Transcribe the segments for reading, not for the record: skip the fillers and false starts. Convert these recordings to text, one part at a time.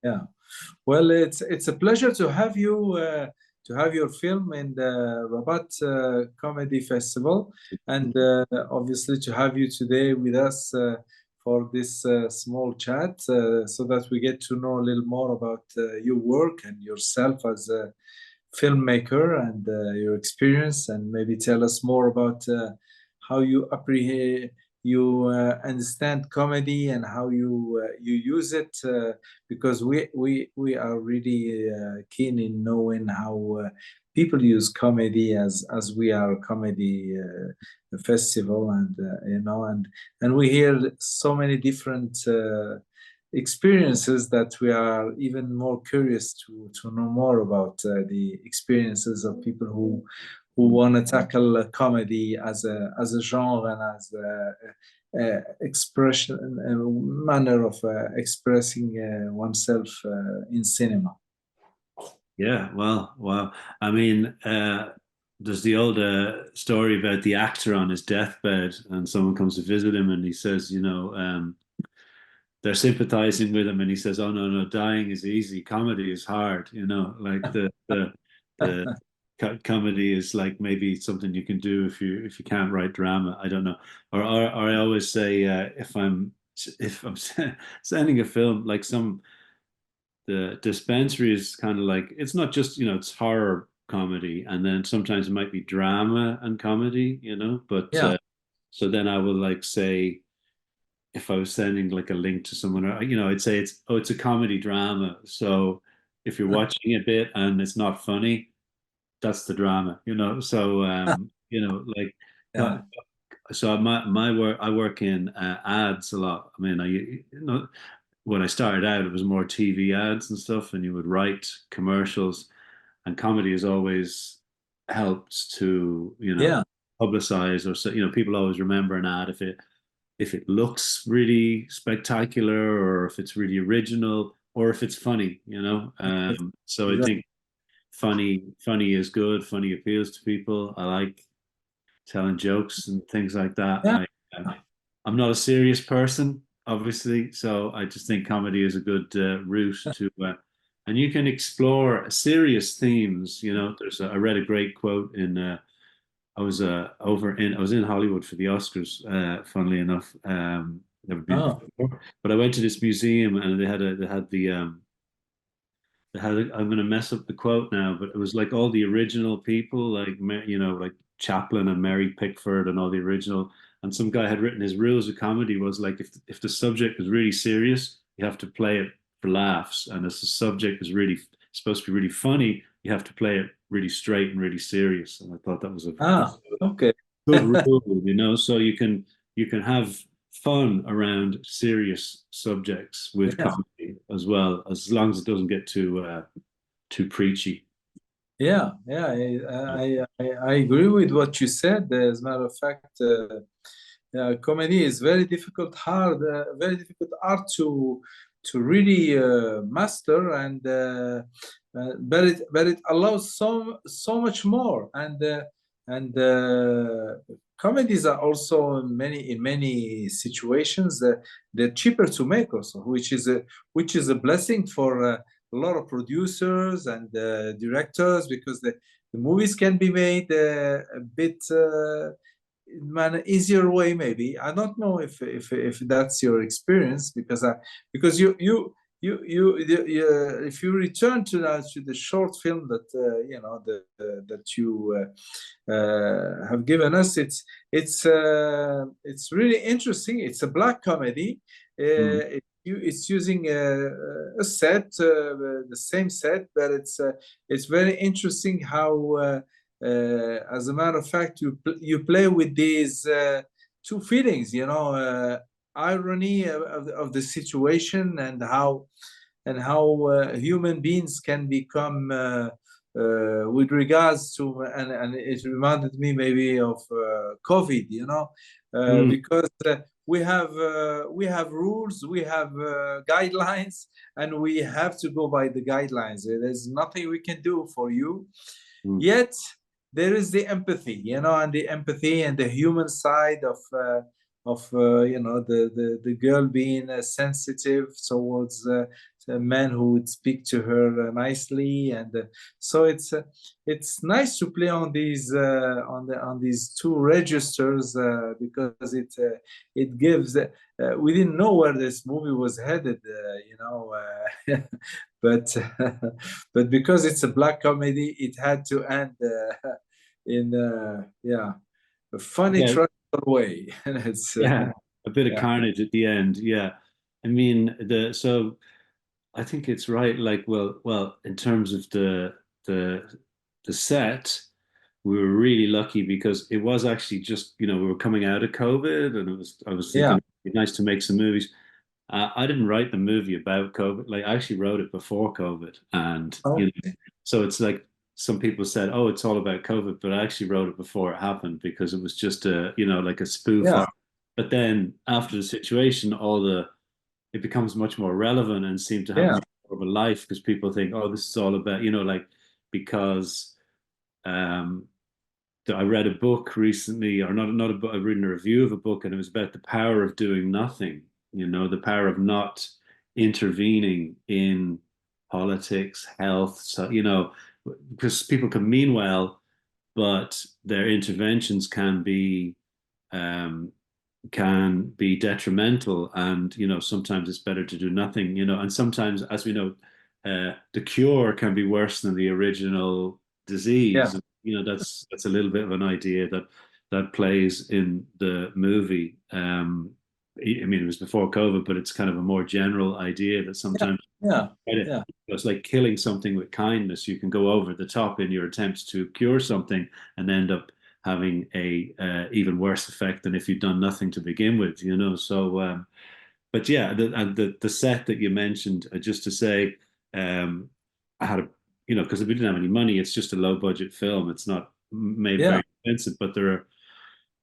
Yeah. Well, it's a pleasure to have you to have your film in the Rabat Comedy Festival, and obviously to have you today with us for this small chat, so that we get to know a little more about your work and yourself as a filmmaker and your experience, and maybe tell us more about how you apprehend you understand comedy and how you use it, because we are really keen in knowing how people use comedy, as we are a comedy festival, and and we hear so many different experiences that we are even more curious to know more about the experiences of people who want to tackle comedy as a genre and as a expression, a manner of expressing oneself in cinema. Yeah, well, wow. I mean, there's the old story about the actor on his deathbed, and someone comes to visit him, and he says, they're sympathizing with him, and he says, "Oh no, no, dying is easy. Comedy is hard." Like the comedy is like maybe something you can do if you can't write drama. I don't know. Or I always say, if I'm sending a film like some the Dispensary is kind of like it's not just it's horror comedy, and then sometimes it might be drama and comedy, but Yeah. so then I will like say if I was sending like a link to someone, or, I'd say it's a comedy drama. So if you're watching a bit and it's not funny, that's the drama, So like Yeah. so my work, I work in ads a lot. I mean, when I started out, it was more TV ads and stuff, and you would write commercials, and comedy has always helped to Yeah. publicize, or so people always remember an ad if it looks really spectacular, or if it's really original, or if it's funny, So I Exactly. think funny is good. Funny appeals to people. I like telling jokes and things like that. Yeah. I'm not a serious person, obviously, so I just think comedy is a good route to, and you can explore serious themes. I read a great quote in. I was in Hollywood for the Oscars, funnily enough. Never been Oh. before, but I went to this museum and they had the I'm going to mess up the quote now, but it was like all the original people, like like Chaplin and Mary Pickford and all the original. And some guy had written his rules of comedy was like if the subject is really serious, you have to play it for laughs, and if the subject is really supposed to be really funny, you have to play it really straight and really serious. And I thought that was a Ah. Okay. good rule, So you can have fun around serious subjects with Yeah. comedy as well, as long as it doesn't get too preachy. Yeah, yeah, I agree with what you said. As a matter of fact, comedy is very difficult, very difficult art to really master, and but it allows so much more, and comedies are also in many situations they're cheaper to make also, which is a blessing for. A lot of producers and directors, because the movies can be made a bit in an easier way, maybe. I don't know if that's your experience, because if you return to the short film that that you have given us, it's really interesting. It's a black comedy. Mm. It's using a set, the same set, but it's very interesting how, as a matter of fact, you play with these two feelings, irony of the situation, and how human beings can become. With regards to, and it reminded me maybe of COVID, Mm. because we have rules, we have guidelines, and we have to go by the guidelines. There's nothing we can do for you. Mm. Yet there is the empathy, and the empathy and the human side of the girl being sensitive towards men who would speak to her nicely, and so it's nice to play on these on these two registers, because it gives. We didn't know where this movie was headed, but but because it's a black comedy, it had to end in a funny, Yeah, tragic way. And it's yeah, a bit of yeah, carnage at the end. Yeah, I mean so I think it's right. Like, well, in terms of the the set, we were really lucky because it was actually just we were coming out of COVID, and I was thinking yeah. it'd be nice to make some movies. I didn't write the movie about COVID. Like, I actually wrote it before COVID, and Okay. so it's like some people said, "Oh, it's all about COVID," but I actually wrote it before it happened because it was just a like a spoof Yeah, art. But then after the situation, it becomes much more relevant and seem to have yeah, much more of a life because people think, oh, this is all about, like, because um, I read a book recently, or not a book, I've written a review of a book, and it was about the power of doing nothing, the power of not intervening in politics, health, so, because people can mean well, but their interventions um, can be detrimental, and sometimes it's better to do nothing, and sometimes, as we know, the cure can be worse than the original yeah, disease. That's a little bit of an idea that plays in the movie. I mean, it was before COVID, but it's kind of a more general idea that yeah, sometimes yeah, it, yeah, it's like killing something with kindness. You can go over the top in your attempts to cure something and end up having a even worse effect than if you'd done nothing to begin with. So, but yeah, the set that you mentioned, just to say, I had a because we didn't have any money. It's just a low budget film. It's not made yeah, very expensive, but there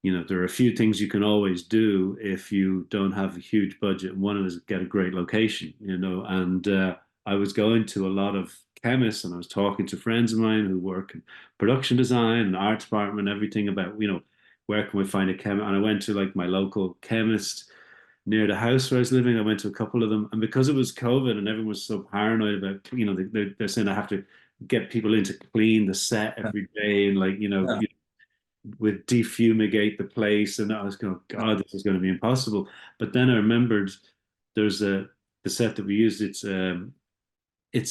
are a few things you can always do if you don't have a huge budget. One is get a great location, and I was going to a lot of chemists, and I was talking to friends of mine who work in production design and art department, everything about, where can we find a chemist? And I went to like my local chemist near the house where I was living. I went to a couple of them, and because it was COVID and everyone was so paranoid about, they're saying I have to get people in to clean the set every day, and, like, yeah, would defumigate the place, and I was going, God, this is going to be impossible. But then I remembered there's the set that we used. It's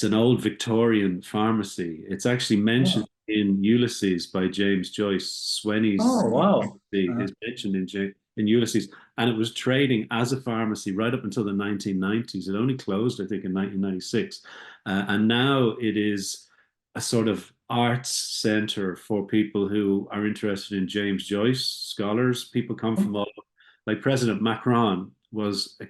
an old Victorian pharmacy. It's actually mentioned oh, in Ulysses by James Joyce. Sweny's oh, wow. pharmacy is mentioned in Ulysses, and it was trading as a pharmacy right up until the 1990s. It only closed, I think, in 1996, and now it is a sort of arts center for people who are interested in James Joyce, scholars. People come from all, like President Macron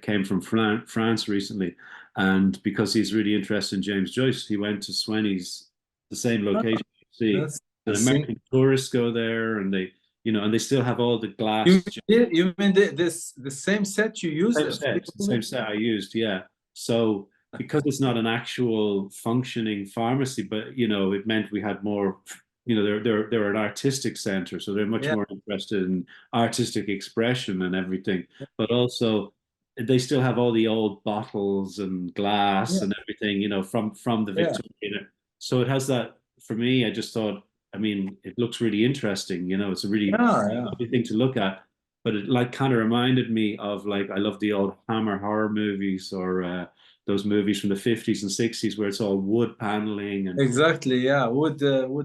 came from France recently, and because he's really interested in James Joyce, he went to Sweny's, the same Oh, location you see. that's And interesting. American tourists go there, and they still have all the You glass. you mean the same set you used Same for the set, the movie? same set I used, yeah. So because it's not an actual functioning pharmacy, but it meant we had more. They're an artistic center, so they're much Yeah, more interested in artistic expression and everything. But also, they still have all the old bottles and glass yeah, and everything, from the yeah, Victorian. So it has that. For me, I just thought, I mean, it looks really interesting. It's a really yeah, yeah, lovely thing to look at, but it, like, kind of reminded me of, like, I love the old Hammer horror movies, or those movies from the 50s and 60s where it's all wood paneling and, exactly. Yeah, wood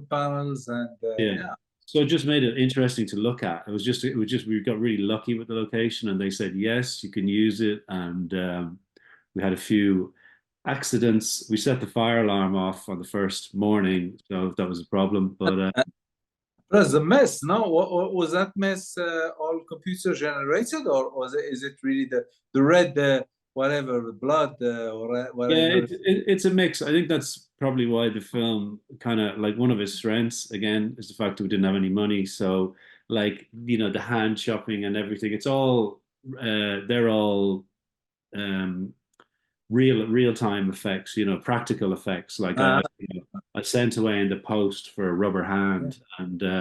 panels, and yeah. yeah, So it just made it interesting to look at. It was just we got really lucky with the location, and they said yes, you can use it, and we had a few accidents. We set the fire alarm off on the first morning, so that was a problem. But plus the mess. No, what was that mess? All computer generated, or is it really the red, whatever, the blood, or yeah, whatever? it's a mix. I think that's probably why the film, kind of like, one of its strengths again is the fact that we didn't have any money. So, like, the hand chopping and everything, it's all they're all um, real time effects, practical effects. Like, Uh, I sent away in the post for a rubber yeah, hand,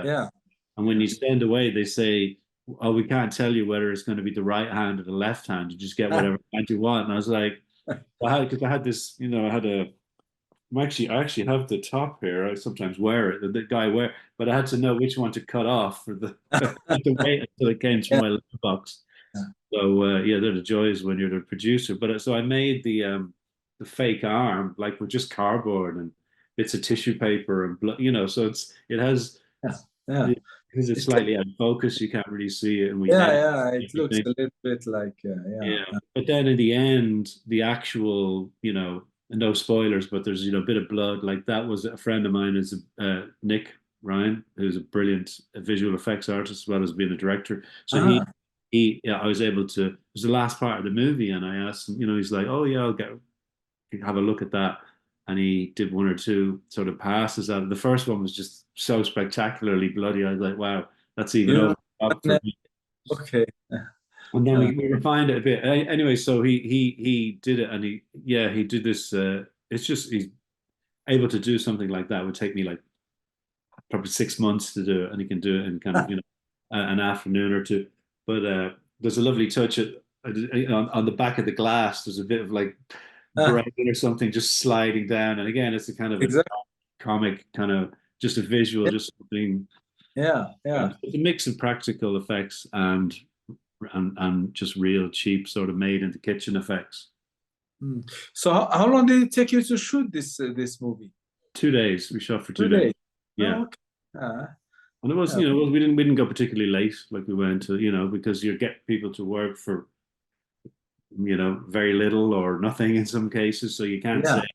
yeah, and when you send away, they say, "Oh, we can't tell you whether it's going to be the right hand or the left hand. You just get whatever hand you want." And I was like, because I had this, I had a. I actually have the top here. I sometimes wear it. The guy wear, but I had to know which one to cut off for the to wait until it came through Yeah. my letterbox. So yeah, they're the joys when you're the producer. But so I made the fake arm like with just cardboard and bits of tissue paper and blood, so it has Yeah. Yeah. because it's It's like, slightly out of focus, you can't really see it, and we yeah, edit yeah. It looks everything. a little bit like, yeah. Yeah, but then in the end, the actual, no spoilers, but there's a bit of blood. Like that was a friend of mine, is Nick Ryan, who's a brilliant visual effects artist as well as being a director. So Ah, yeah, I was able to. It was the last part of the movie, and I asked him, he's like, "Oh yeah, I'll have a look at that." And he did one or two sort of passes at it. The first one was just so spectacularly bloody. I was like, "Wow, that's even you over the top know, for me." okay. And then Yeah. we refined it a bit. Anyway, so he did it, and he did this. It's just he's able to do something like that. It would take me like probably 6 months to do it, and he can do it in kind of an afternoon or two. But there's a lovely touch on the back of the glass. There's a bit of like Ah, brain or something just sliding down, and again, it's a kind of a exactly. comic kind of just a visual, Yeah, just something. yeah, yeah. It's a mix of practical effects and just real cheap sort of made into kitchen effects. Mm. So how long did it take you to shoot this movie? 2 days. We shot for two Two days. days. Yeah. Oh, okay. And it was, Yeah, we didn't go particularly late, like we went to, because you get people to work for, very little or nothing in some cases. So you can't yeah. say,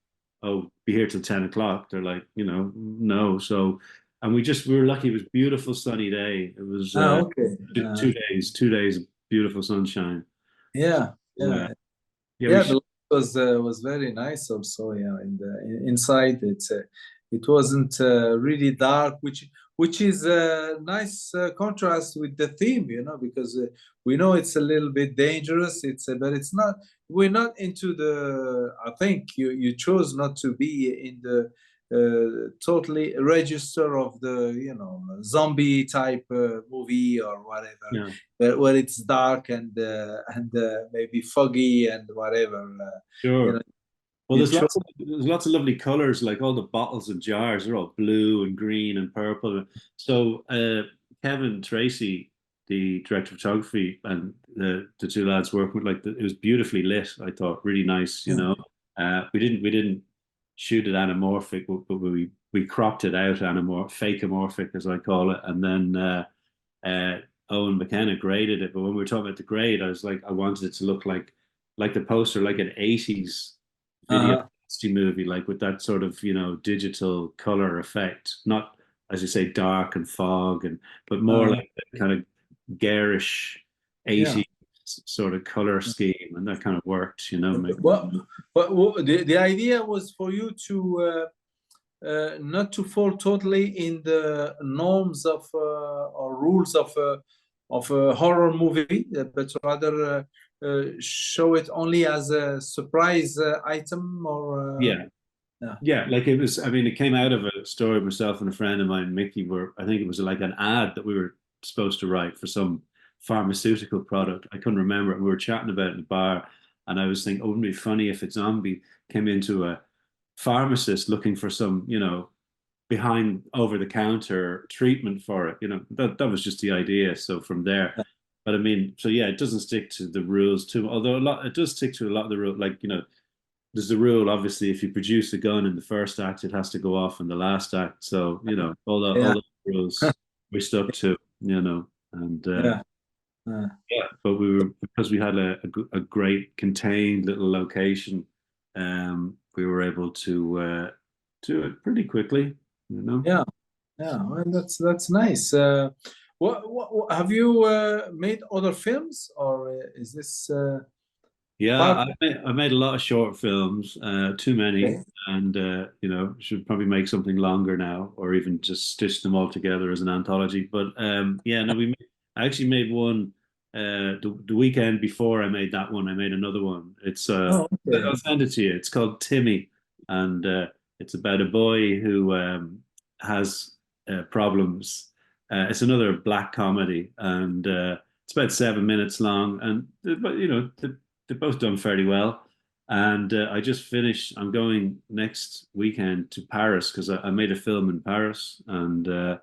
oh, be here till 10 o'clock. They're like, no. So, and we were lucky. It was a beautiful sunny day. It was Okay. 2 days of beautiful sunshine. Yeah, Uh, yeah. yeah, we Yeah, the light was very nice also. Yeah, inside it wasn't really dark, which is a nice contrast with the theme, because we know it's a little bit dangerous. But it's not. We're not into the. I think you chose not to be in the totally register of the zombie type movie or whatever, yeah, where it's dark and maybe foggy and whatever. You sure. know, Well, you chose. there's lots of lovely colors, like all the bottles and jars are all blue and green and purple. So Kevin Tracy, the director of photography, and the two lads working with, like, it was beautifully lit. I thought really nice. Yeah. We didn't shoot it anamorphic, but we cropped it out fake amorphic, as I call it, and then uh, Owen McKenna graded it. But when we were talking about the grade, I was like, I wanted it to look like the poster, like an 80s video Uh-huh. movie, like with that sort of, digital color effect, not, as you say, dark and fog, but more Uh-huh. like that kind of garish Yeah. 80s sort of color scheme, and that kind of worked, Well, but the idea was for you to not to fall totally in the norms of or rules of a horror movie, but rather show it only as a surprise item or Yeah. yeah. Yeah, like it was. I mean, it came out of a story myself and a friend of mine, Mickey, where I think it was like an ad that we were supposed to write for some pharmaceutical product. I couldn't remember it. We were chatting about it in the bar, and I was thinking, oh, wouldn't it be funny if a zombie came into a pharmacist looking for some, behind over the counter treatment for it. That was just the idea. So from there, but I mean, so yeah, it doesn't stick to the rules too. Although it does stick to a lot of the rules. Like, there's the rule, obviously, if you produce a gun in the first act, it has to go off in the last act. So, all Yeah, the rules we stuck to, and yeah, yeah. yeah, but because we had a great contained little location, we were able to do it pretty quickly. Yeah. Yeah, well, that's nice. What have you made other films, or is this Yeah, part? I made a lot of short films, too many, Okay. and should probably make something longer now, or even just stitch them all together as an anthology. But yeah, no, I actually made one the weekend before I made that one. I made another one. It's Oh, okay. I'll send it to you. It's called Timmy, and it's about a boy who has problems. It's another black comedy, and it's about 7 minutes long, and but they've both done fairly well. And I just finished. I'm going next weekend to Paris because I made a film in Paris, and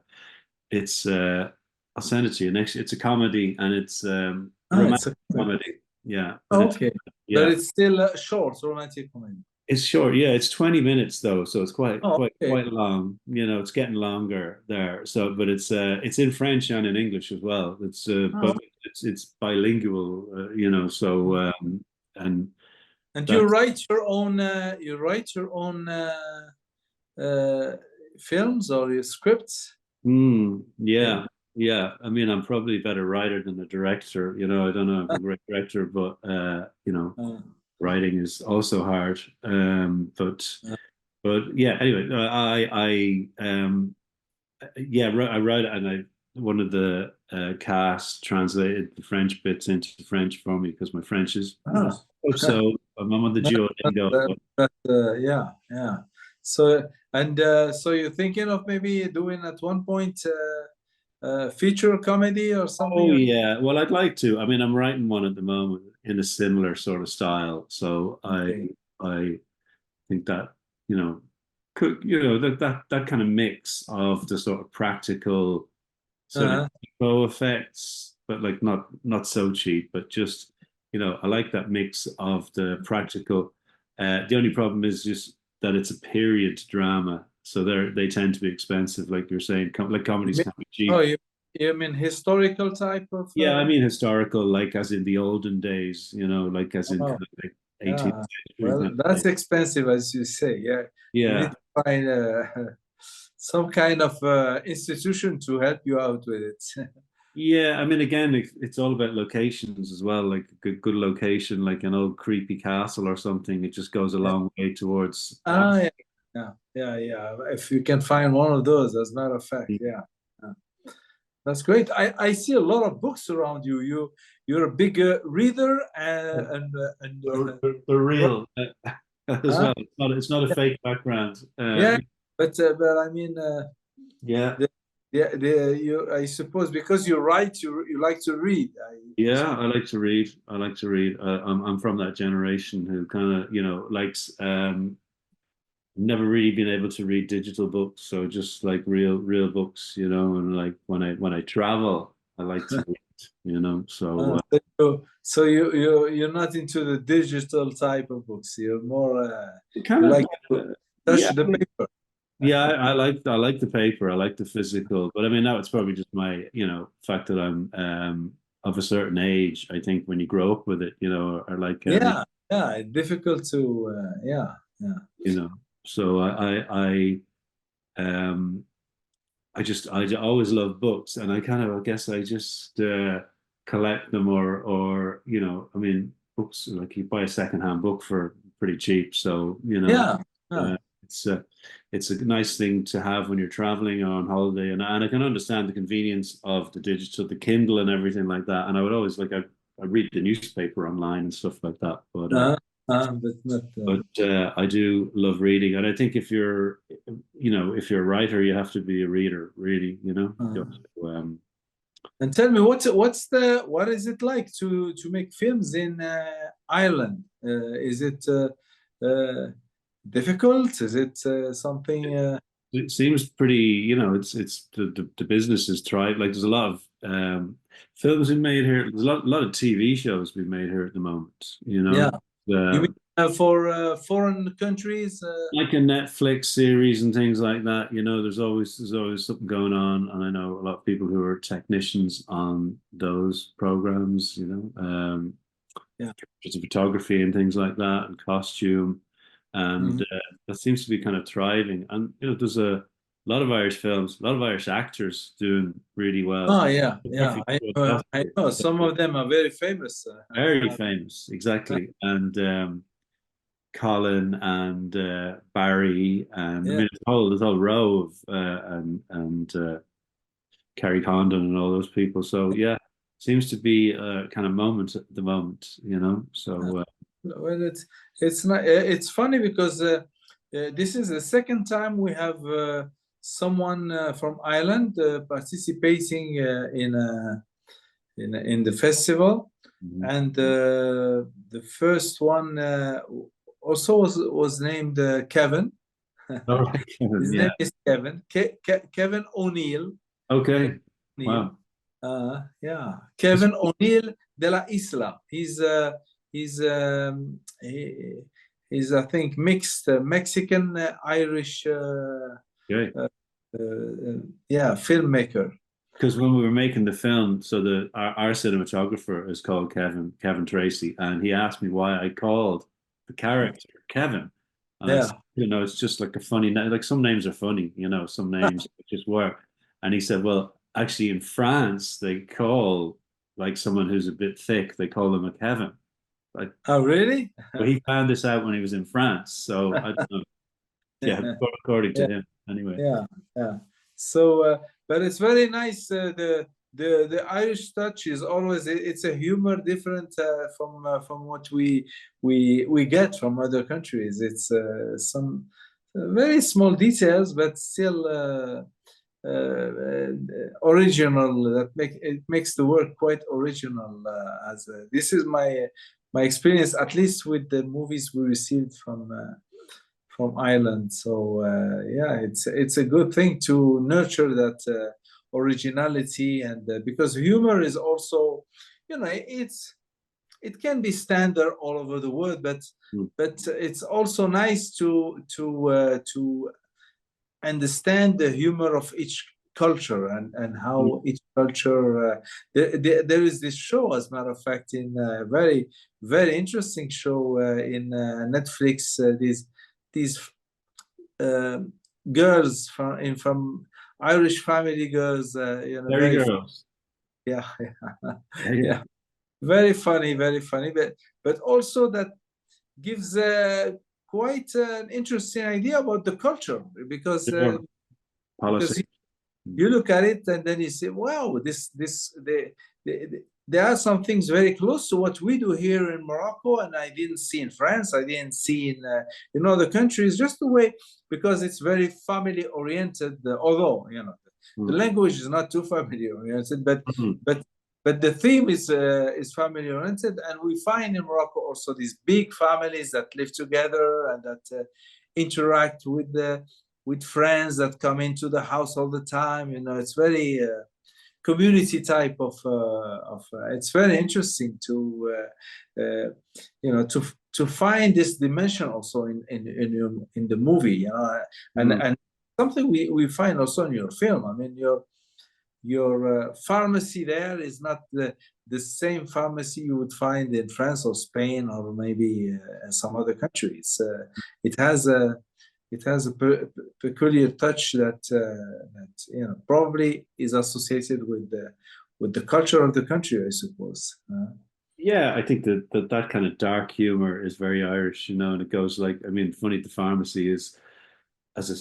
it's I'll send it to you next. It's a comedy, and it's a It's romantic a comedy. Yeah, but oh, it's okay, but yeah, it's still short romantic comedy. it's short. Yeah, it's 20 minutes though, so it's quite Oh, quite okay. quite long. You know, it's getting longer there. So, but it's in French and in English as well. It's Oh, both. It's bilingual. You know, so and and you that's write your own uh, films or your scripts? Okay. yeah, yeah. I mean, I'm probably a better writer than a director. You know, I don't know if I'm a great director, but you know, Uh, writing is also hard. uh, But yeah. Anyway, yeah, I wrote it, and I one of the cast translated the French bits into French for me because my French is ah. so I'm on the Duolingo. Yeah, yeah. So so you're thinking of maybe doing at one point feature comedy or Oh something? yeah, well I'd like to. I mean, I'm writing one at the moment in a similar sort of style, so Okay. I think that you know could that kind of mix of the sort of practical sort of Uh-huh. bow effects, but like not so cheap, but just I like that mix of the practical. The only problem is just that it's a period drama, so they tend to be expensive, like you're saying. Like You comedies mean, can be oh, cheap. you mean historical type of Yeah, I mean historical, like as in the olden days, like as in oh, kind of like 18th yeah. century Well, kind of that's thing. expensive, as you say. Yeah, you need Yeah. to find some kind of institution to help you out with it. Yeah, I mean, again, it's all about locations as well. Like a good location, like an old creepy castle or something, it just goes a Yeah. long way towards. Ah, yeah, yeah, yeah, yeah. If you can find one of those, as a matter of fact, yeah. Yeah. That's great. I see a lot of books around you. You're a big reader and They're real as huh? well. It's not a fake background. Yeah, but I mean, Yeah, the, you I suppose because you write, you like to read. yeah, I like to read. I like to read. I'm from that generation who kind of likes never really been able to read digital books, so just like real books, and like when I travel, I like to read. So You're not into the digital type of books. You're more kind you of like to touch yeah, the paper. yeah. I like the paper. I like the physical, but I mean now it's probably just my fact that I'm of a certain age. I think when you grow up with it, or like Yeah, yeah. It's difficult to yeah, yeah. you know. So um I always love books, and I guess I just collect them, or I mean, books like you buy a secondhand book for pretty cheap, so Yeah, yeah. uh, it's a it's a nice thing to have when you're traveling or on holiday, and I can understand the convenience of the digital, the Kindle, and everything like that. And I would always I read the newspaper online and stuff like that, but. But not. I do love reading, and I think if you're a writer, you have to be a reader, really. You have to, And tell me, what is it like to make films in Ireland? Is it difficult? Is it something? it seems pretty. It's the business is thrive. Like there's a lot of films being made here. There's a lot of TV shows being made here at the moment. Yeah, you mean The for foreign countries? like a Netflix series and things like that. There's always something going on, and I know a lot of people who are technicians on those programs. Yeah. Just photography and things like that, and costume, and Mhm. that seems to be kind of thriving. And there's a lot of Irish films, a lot of Irish actors doing really well. Oh yeah, yeah. Photography is I know some of them are very famous. very famous, exactly, and. Colin and Barry, and I Yeah. mean there's a whole row of and Kerry Condon and all those people. So yeah, seems to be a kind of moment at the moment. So Well, it's not. It's funny because this is the second time we have someone from Ireland participating in the festival, mhm. and the first one also was named Kevin. All right, Kevin, His yeah. name is Kevin. Kevin O'Neill. Okay. O'Neill. Wow. Yeah, Kevin O'Neill de la Isla. He's he's I think mixed Mexican Irish Okay. yeah, filmmaker. Because when we were making the film, so our cinematographer is called Kevin Tracy, and he asked me why I called the character Kevin, and I said, Yeah. it's just like a funny name. Like some names are funny, some names just work. And he said, well, actually, in France, they call like someone who's a bit thick, they call them a Kevin. Like, Oh, really? but he found this out when he was in France, so I don't know. Yeah, according to Yeah. him, anyway. Yeah, yeah. So, but it's very nice. The Irish touch is always it's a humor different from what we get from other countries. It's some very small details, but still original. That it makes the work quite original. As this is my experience, at least with the movies we received from Ireland. So yeah, it's a good thing to nurture that originality, and because humor is also, it can be standard all over the world, Mm. but it's also nice to understand the humor of each culture, and Mm. how each culture there is this show, as a matter of fact, in a very very interesting show in Netflix, these uh, girls from Irish family girls, There very you go. yeah, Yeah, yeah. yeah, very funny, but also that gives quite an interesting idea about the culture, Sure. because Policy. you look at it and then you say, wow, they, there are some things very close to what we do here in Morocco, and I didn't see in France, I didn't see in other countries, just the way, because it's very family oriented, although, the Mm. language is not too family oriented, Mm. but but the theme is family oriented, and we find in Morocco also these big families that live together and that interact with friends that come into the house all the time. It's very community type of. It's very interesting to find this dimension also in the movie. Mm. And something we find also in your film. I mean, your pharmacy there is not the same pharmacy you would find in France or Spain or maybe some other countries. It has a peculiar touch that probably is associated with the culture of the country, I suppose. Yeah, I think that kind of dark humor is very Irish, and it goes like, I mean, funny, the pharmacy is, as I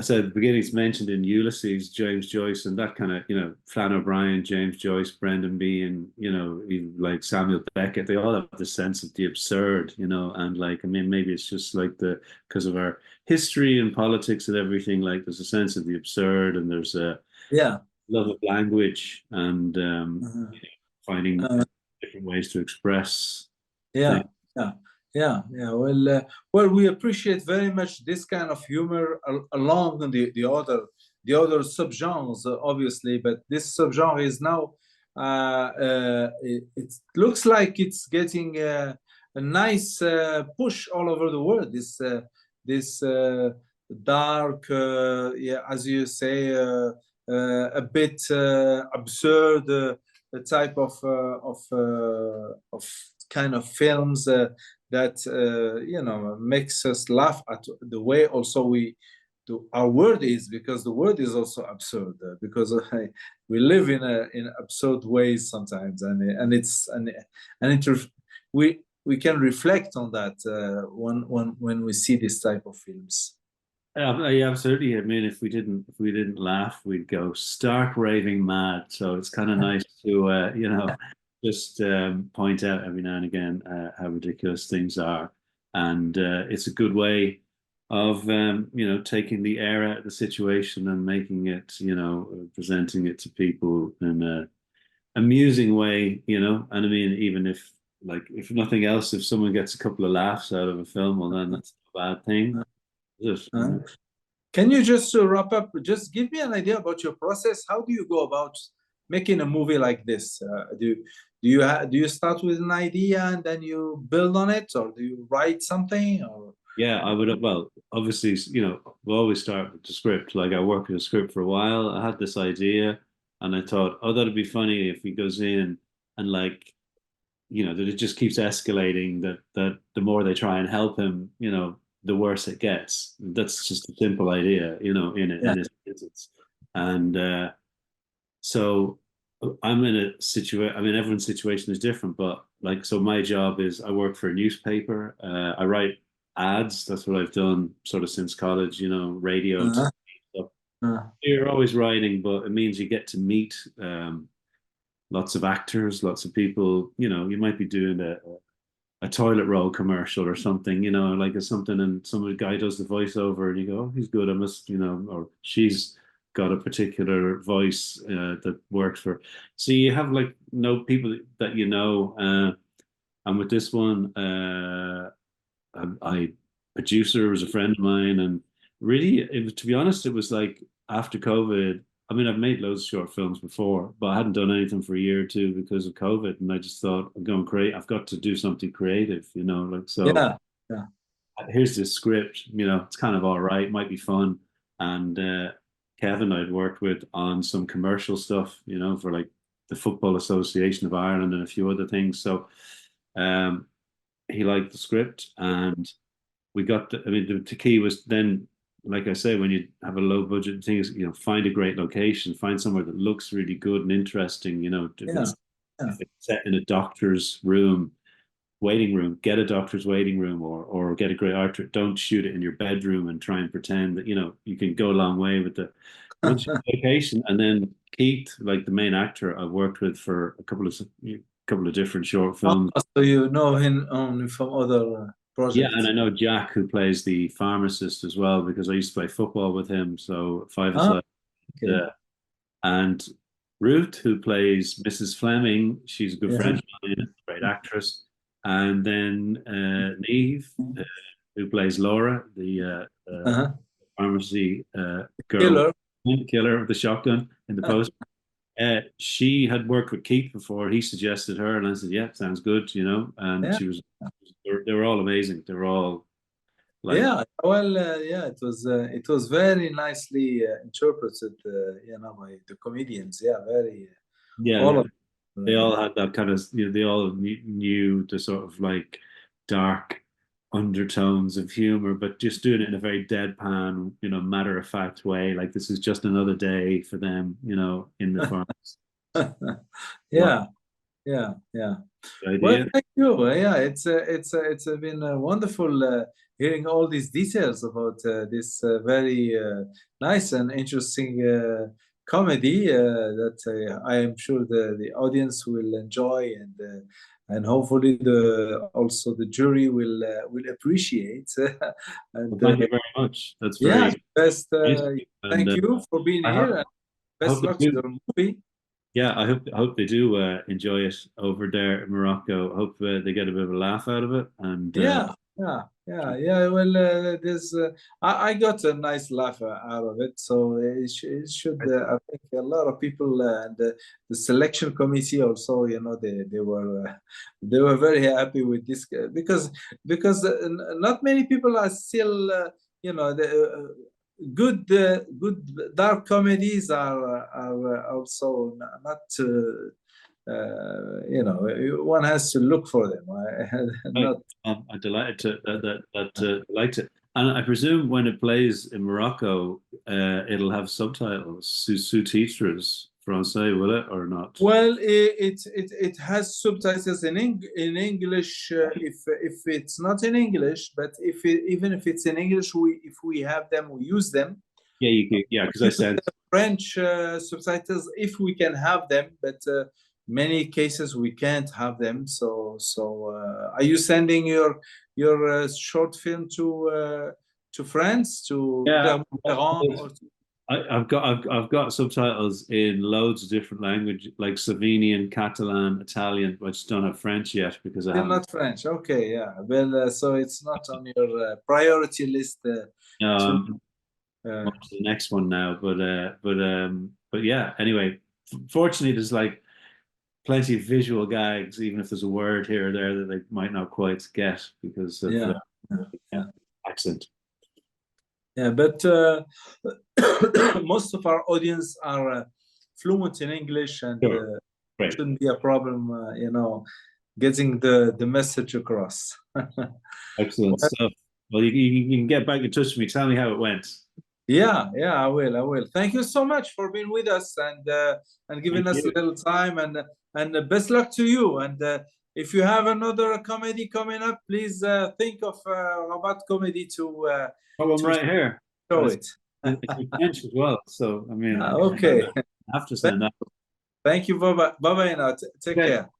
said at the beginning, it's mentioned in Ulysses, James Joyce, and that kind of, Flann O'Brien, James Joyce, Brendan Behan, even like Samuel Beckett, they all have the sense of the absurd, and like, I mean, maybe it's just like because of our history and politics and everything, like there's a sense of the absurd, and there's a Yeah. love of language, and Uh-huh. finding Uh, different ways to express yeah, things. yeah, yeah. Well, we appreciate very much this kind of humor along the other subgenres, obviously. But this subgenre is now it looks like it's getting a nice push all over the world. This dark, yeah, as you say, a bit absurd. The type of kind of films that makes us laugh at the way also our world is, because the world is also absurd, because we live in absurd ways sometimes, we can reflect on that when we see this type of films. Yeah, absolutely. I mean, if we didn't laugh, we'd go stark raving mad. So it's kind of nice to just point out every now and again how ridiculous things are, and it's a good way of taking the air out of the situation and making it, presenting it to people in a amusing way, and I mean, even if like if nothing else, if someone gets a couple of laughs out of a film, well, then that's a bad thing. Just, Can you just wrap up? Just give me an idea about your process. How do you go about making a movie like this? Do you start with an idea and then you build on it, or do you write something? Or yeah, I would. Well, obviously, we always start with the script. Like I worked with a script for a while. I had this idea, and I thought, oh, that'd be funny if he goes in and like, that it just keeps escalating. That the more they try and help him, the worse it gets. That's just a simple idea, in this instance. And so I'm in a situation. I mean, everyone's situation is different, but like, so my job is I work for a newspaper. I write ads. That's what I've done sort of since college. Radio, uh-huh. stuff. You're always writing, but it means you get to meet lots of actors, lots of people. You might be doing a toilet roll commercial or something, like it's something, and some guy does the voiceover, and you go, oh, he's good. I must, or she's got a particular voice that works for. So you have like people that and with this one, I producer was a friend of mine, and really, to be honest, it was like after COVID. I mean, I've made loads of short films before, but I hadn't done anything for a year or two because of COVID. And I just thought, I'm going create. I've got to do something creative, like so. Yeah, yeah. Here's this script. It's kind of all right, might be fun. And Kevin, I'd worked with on some commercial stuff, for like the Football Association of Ireland and a few other things. So he liked the script, and we got. The key was then, like I say, when you have a low budget thing, is find a great location, find somewhere that looks really good and interesting. If it's set in a doctor's waiting room, get a doctor's waiting room, or get a great actor. Don't shoot it in your bedroom and try and pretend that you can go a long way with the once you location. And then Keith, like the main actor, I've worked with for a couple of different short films. So you know him only from other projects. Yeah, and I know Jack, who plays the pharmacist as well, because I used to play football with him. So Five Aside. Okay. And Ruth, who plays Mrs. Fleming, she's a good friend of mine, a great actress. And then Neve, who plays Laura, the pharmacy girl, killer of the shotgun in the post. She had worked with Keith before. He suggested her, and I said, "Yeah, sounds good," And she was. They were all amazing. They were all. Like, it was very nicely interpreted, by the comedians. Yeah, very. Yeah, they all had that kind of. They all knew the sort of like dark undertones of humor, but just doing it in a very deadpan, matter of fact way. Like this is just another day for them, in the farms. Yeah. Well, thank you. Yeah, it's been wonderful hearing all these details about this very nice and interesting comedy that I am sure the audience will enjoy, and hopefully also the jury will appreciate. And thank you very much. That's very best. Thank you for being here, and best luck to the movie. Yeah, I hope they do enjoy it over there in Morocco. I hope they get a bit of a laugh out of it. And yeah. Well, I got a nice laugh out of it, so it should. I think a lot of people and the selection committee also, they were very happy with this because not many people are still, good dark comedies are also not. One has to look for them. I'm delighted that liked it. And I presume when it plays in Morocco, it'll have subtitles, sous-titres français, will it, or not? Well, it has subtitles in English if it's not in English, but even if it's in English, if we have them, we use them. Yeah, because I said French subtitles if we can have them, but many cases we can't have them. So are you sending your short film to France, to yeah, I've got subtitles in loads of different languages, like Slovenian, Catalan, Italian. I just don't have French yet because I Still haven't. not French. Okay, yeah. Well, so it's not on your priority list No, to. I'm on to the next one now. But yeah. Anyway, fortunately, there's like plenty of visual gags, even if there's a word here or there that they might not quite get because of Yeah, yeah, yeah, yeah. accent. Yeah, but most of our audience are fluent in English, and Sure. Great. shouldn't be a problem, getting the message across. Excellent Well, stuff. Well, you can get back in touch with me. Tell me how it went. yeah, yeah, I will, I will. Thank you so much for being with us and giving Thank us a you. little time, and best luck to you. And if you have another comedy coming up, please think of Rabat-Comedy Oh, I'm to right here. show It's, it. it's in French as well. So, I mean, Okay. I have to send that. Thank you. Bye bye. Bye bye now. Take Okay. care.